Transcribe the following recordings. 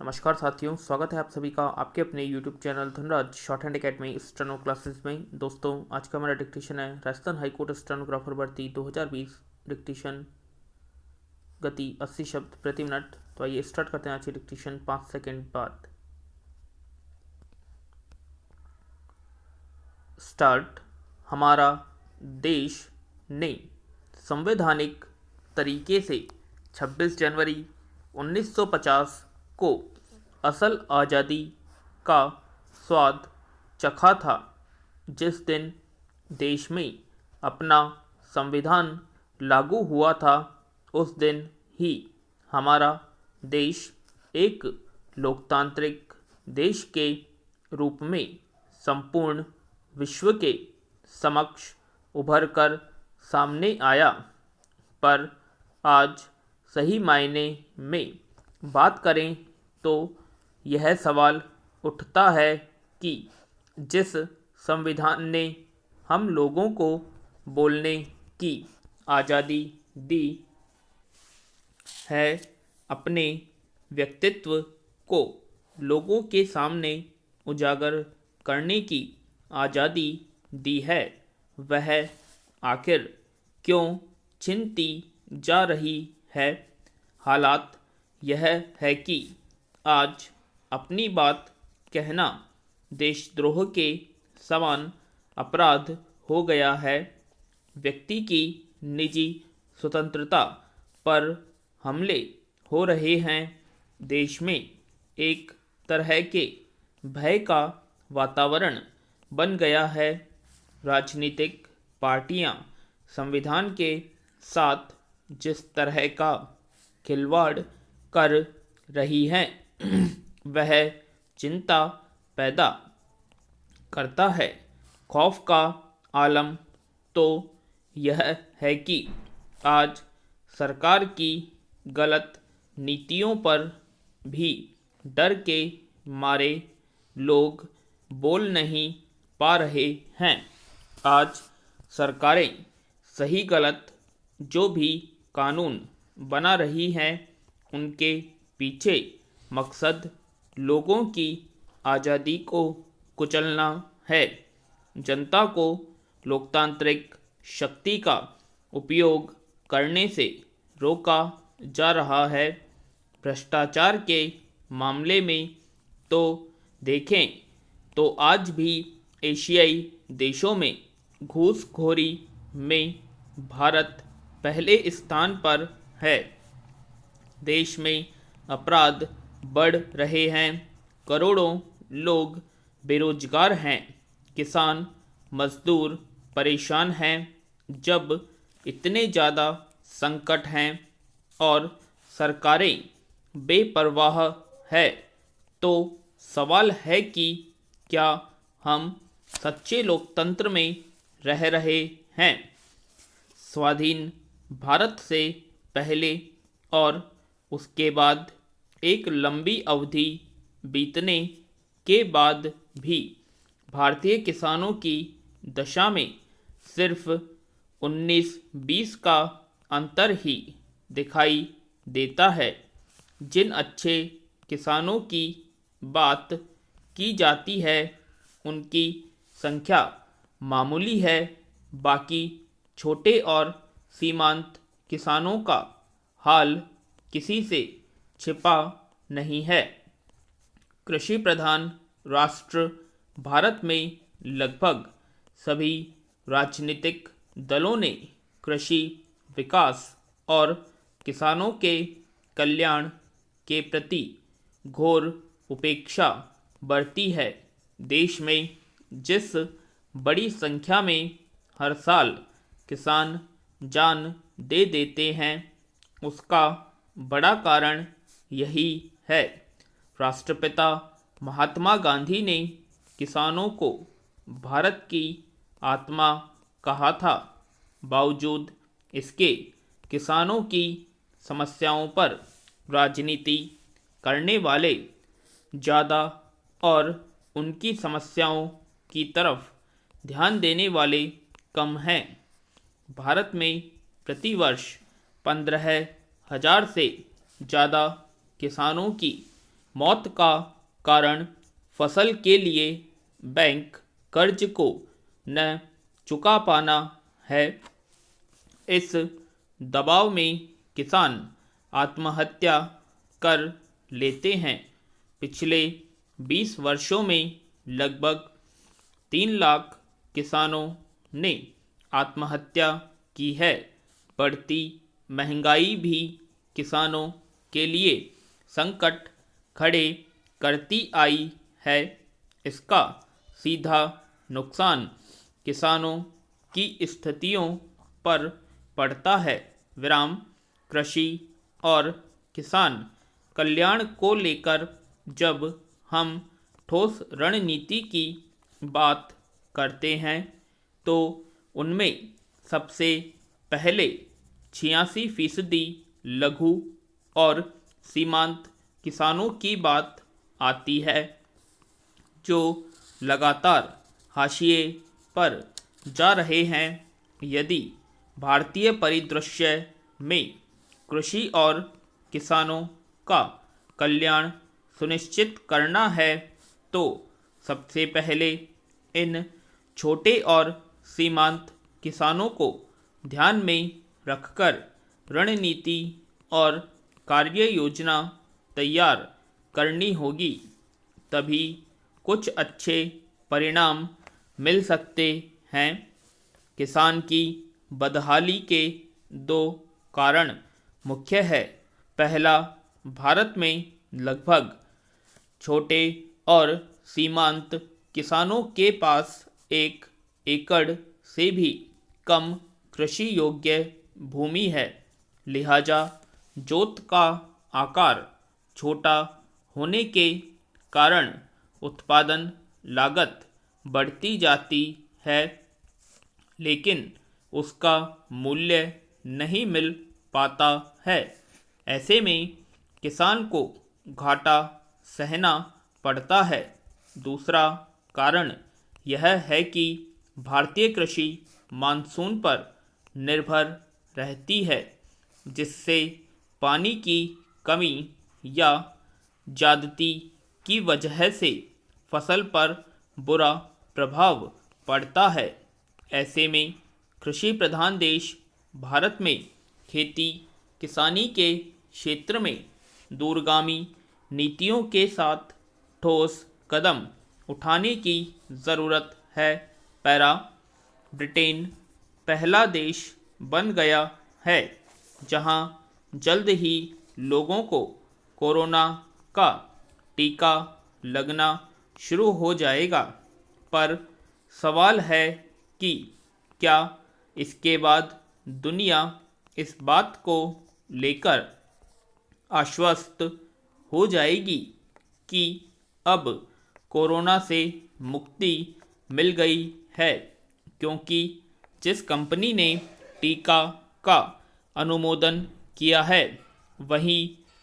नमस्कार साथियों, स्वागत है आप सभी का आपके अपने YouTube channel Dhanraj short hand academy steno classes में। दोस्तों, आज का हमारा डिक्टेशन है राजस्थान हाईकोर्ट स्टेनोग्राफर भर्ती 2020 डिक्टेशन गति 80 शब्द प्रति मिनट। तो आइए स्टार्ट करते हैं आज की डिक्टेशन 5 सेकंड बाद। स्टार्ट। हमारा देश ने संवैधानिक तरीके से 26 जनवरी 1950 को असल आज़ादी का स्वाद चखा था। जिस दिन देश में अपना संविधान लागू हुआ था, उस दिन ही हमारा देश एक लोकतांत्रिक देश के रूप में संपूर्ण विश्व के समक्ष उभर कर सामने आया। पर आज सही मायने में बात करें तो यह सवाल उठता है कि जिस संविधान ने हम लोगों को बोलने की आज़ादी दी है, अपने व्यक्तित्व को लोगों के सामने उजागर करने की आज़ादी दी है, वह आखिर क्यों छिनती जा रही है। हालात यह है कि आज अपनी बात कहना देशद्रोह के समान अपराध हो गया है। व्यक्ति की निजी स्वतंत्रता पर हमले हो रहे हैं। देश में एक तरह के भय का वातावरण बन गया है। राजनीतिक पार्टियां संविधान के साथ जिस तरह का खिलवाड़ कर रही हैं वह चिंता पैदा करता है। खौफ का आलम तो यह है कि आज सरकार की गलत नीतियों पर भी डर के मारे लोग बोल नहीं पा रहे हैं। आज सरकारें सही गलत जो भी कानून बना रही हैं, उनके पीछे मकसद लोगों की आज़ादी को कुचलना है। जनता को लोकतांत्रिक शक्ति का उपयोग करने से रोका जा रहा है। भ्रष्टाचार के मामले में तो देखें तो आज भी एशियाई देशों में घूसखोरी में भारत पहले स्थान पर है। देश में अपराध बढ़ रहे हैं। करोड़ों लोग बेरोजगार हैं। किसान मजदूर परेशान हैं। जब इतने ज़्यादा संकट हैं और सरकारें बेपरवाह है, तो सवाल है कि क्या हम सच्चे लोकतंत्र में रह रहे हैं। स्वाधीन भारत से पहले और उसके बाद एक लंबी अवधि बीतने के बाद भी भारतीय किसानों की दशा में सिर्फ 19-20 का अंतर ही दिखाई देता है। जिन अच्छे किसानों की बात की जाती है, उनकी संख्या मामूली है। बाकी छोटे और सीमांत किसानों का हाल किसी से छिपा नहीं है। कृषि प्रधान राष्ट्र भारत में लगभग सभी राजनीतिक दलों ने कृषि विकास और किसानों के कल्याण के प्रति घोर उपेक्षा बरती है। देश में जिस बड़ी संख्या में हर साल किसान जान दे देते हैं, उसका बड़ा कारण यही है। राष्ट्रपिता महात्मा गांधी ने किसानों को भारत की आत्मा कहा था। बावजूद इसके किसानों की समस्याओं पर राजनीति करने वाले ज़्यादा और उनकी समस्याओं की तरफ ध्यान देने वाले कम हैं। भारत में प्रतिवर्ष 15,000 से ज़्यादा किसानों की मौत का कारण फसल के लिए बैंक कर्ज को न चुका पाना है। इस दबाव में किसान आत्महत्या कर लेते हैं। पिछले 20 वर्षों में लगभग 3 लाख किसानों ने आत्महत्या की है। बढ़ती महंगाई भी किसानों के लिए संकट खड़े करती आई है। इसका सीधा नुकसान किसानों की स्थितियों पर पड़ता है। विराम। कृषि और किसान कल्याण को लेकर जब हम ठोस रणनीति की बात करते हैं तो उनमें सबसे पहले 86% लघु और सीमांत किसानों की बात आती है, जो लगातार हाशिए पर जा रहे हैं। यदि भारतीय परिदृश्य में कृषि और किसानों का कल्याण सुनिश्चित करना है तो सबसे पहले इन छोटे और सीमांत किसानों को ध्यान में रखकर रणनीति और कार्य योजना तैयार करनी होगी। तभी कुछ अच्छे परिणाम मिल सकते हैं। किसान की बदहाली के 2 कारण मुख्य है। पहला, भारत में लगभग छोटे और सीमांत किसानों के पास 1 एकड़ से भी कम कृषि योग्य भूमि है। लिहाजा जोत का आकार छोटा होने के कारण उत्पादन लागत बढ़ती जाती है, लेकिन उसका मूल्य नहीं मिल पाता है। ऐसे में किसान को घाटा सहना पड़ता है। दूसरा कारण यह है कि भारतीय कृषि मानसून पर निर्भर रहती है, जिससे पानी की कमी या ज्यादती की वजह से फसल पर बुरा प्रभाव पड़ता है। ऐसे में कृषि प्रधान देश भारत में खेती किसानी के क्षेत्र में दूरगामी नीतियों के साथ ठोस कदम उठाने की ज़रूरत है। पैरा। ब्रिटेन पहला देश बन गया है जहां जल्द ही लोगों को कोरोना का टीका लगना शुरू हो जाएगा। पर सवाल है कि क्या इसके बाद दुनिया इस बात को लेकर आश्वस्त हो जाएगी कि अब कोरोना से मुक्ति मिल गई है, क्योंकि जिस कंपनी ने टीका का अनुमोदन किया है वही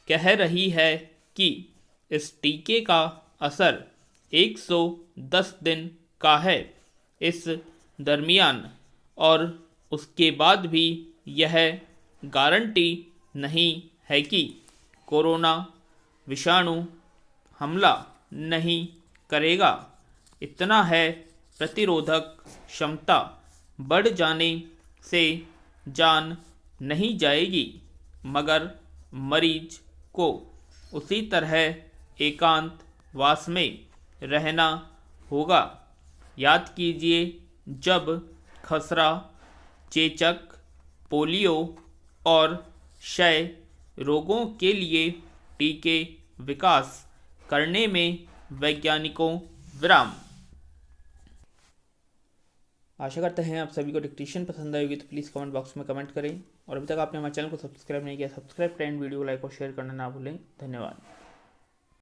कह रही है कि इस टीके का असर 110 दिन का है। इस दरमियान और उसके बाद भी यह गारंटी नहीं है कि कोरोना विषाणु हमला नहीं करेगा। इतना है, प्रतिरोधक क्षमता बढ़ जाने से जान नहीं जाएगी, मगर मरीज को उसी तरह एकांतवास में रहना होगा। याद कीजिए, जब खसरा, चेचक, पोलियो और क्षय रोगों के लिए टीके विकास करने में वैज्ञानिकों विराम। आशा करते हैं आप सभी को डिक्टेशन पसंद आएगी, तो प्लीज़ कमेंट बॉक्स में कमेंट करें। और अभी तक आपने हमारे चैनल को सब्सक्राइब नहीं किया, सब्सक्राइब करें, वीडियो को लाइक और शेयर करना ना भूलें। धन्यवाद।